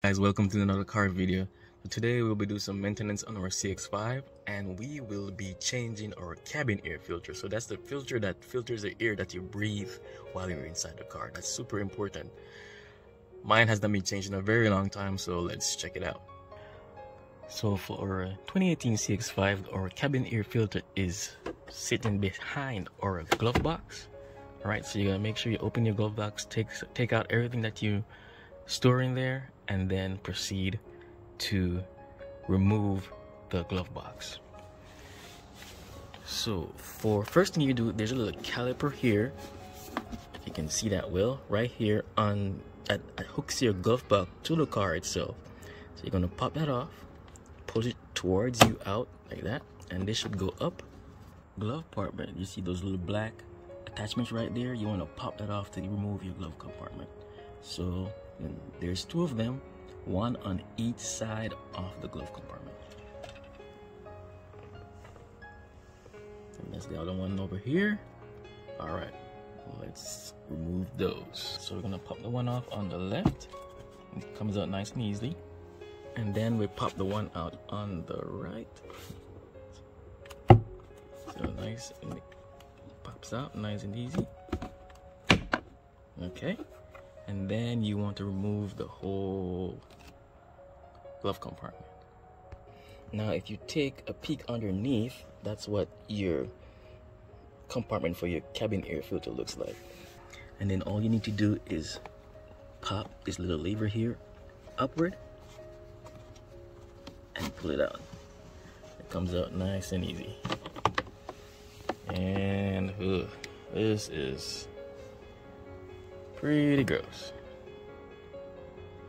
Guys, welcome to another car video. So today we'll be doing some maintenance on our CX5 and we will be changing our cabin air filter. So that's the filter that filters the air that you breathe while you're inside the car. That's super important. Mine has not been changed in a very long time, so let's check it out. So for our 2018 CX5, our cabin air filter is sitting behind our glove box. Alright, so you gotta make sure you open your glove box, take out everything that you store in there, and then proceed to remove the glove box. So for first thing you do, there's a little caliper here. If you can see that well, right here on that hooks your glove box to the car itself. So you're gonna pop that off, push it towards you out like that, and this should go up. Glove compartment, you see those little black attachments right there? You want to pop that off to remove your glove compartment. So there's two of them, one on each side of the glove compartment. And that's the other one over here. All right, let's remove those. So we're gonna pop the one off on the left. It comes out nice and easy. And then we pop the one out on the right. So nice, and it pops out nice and easy. Okay. And then you want to remove the whole glove compartment. Now if you take a peek underneath, that's what your compartment for your cabin air filter looks like. And then all you need to do is pop this little lever here upward and pull it out. It comes out nice and easy. And this is pretty gross.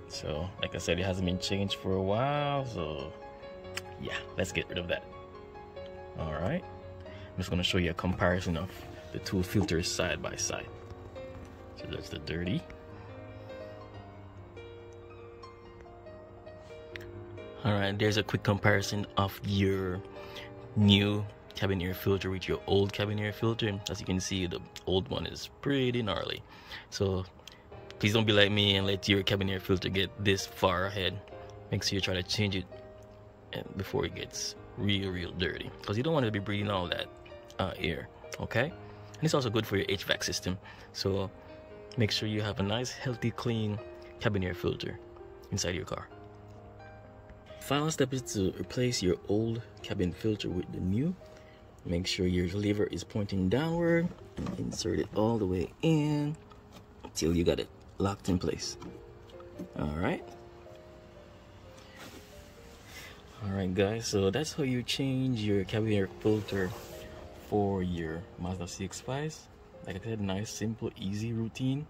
So like I said, it hasn't been changed for a while, so yeah, let's get rid of that. All right, I'm just going to show you a comparison of the two filters side by side. So that's the dirty. All right, there's a quick comparison of your new cabin air filter with your old cabin air filter. As you can see, the old one is pretty gnarly. So please don't be like me and let your cabin air filter get this far ahead. Make sure you try to change it before it gets real dirty, because you don't want to be breathing all that air. Okay, and it's also good for your HVAC system. So make sure you have a nice, healthy, clean cabin air filter inside your car. Final step is to replace your old cabin filter with the new. Make sure your lever is pointing downward and insert it all the way in until you got it locked in place. Alright guys, so that's how you change your cabin air filter for your Mazda CX5. Like I said, nice, simple, easy routine.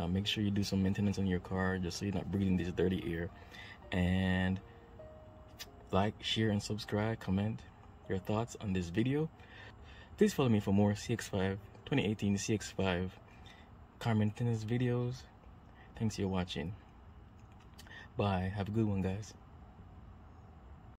Make sure you do some maintenance on your car just so you're not breathing this dirty air. And like, share, and subscribe. Comment your thoughts on this video. Please follow me for more CX5 2018 CX5 car maintenance videos. Thanks for watching. Bye. Have a good one, guys.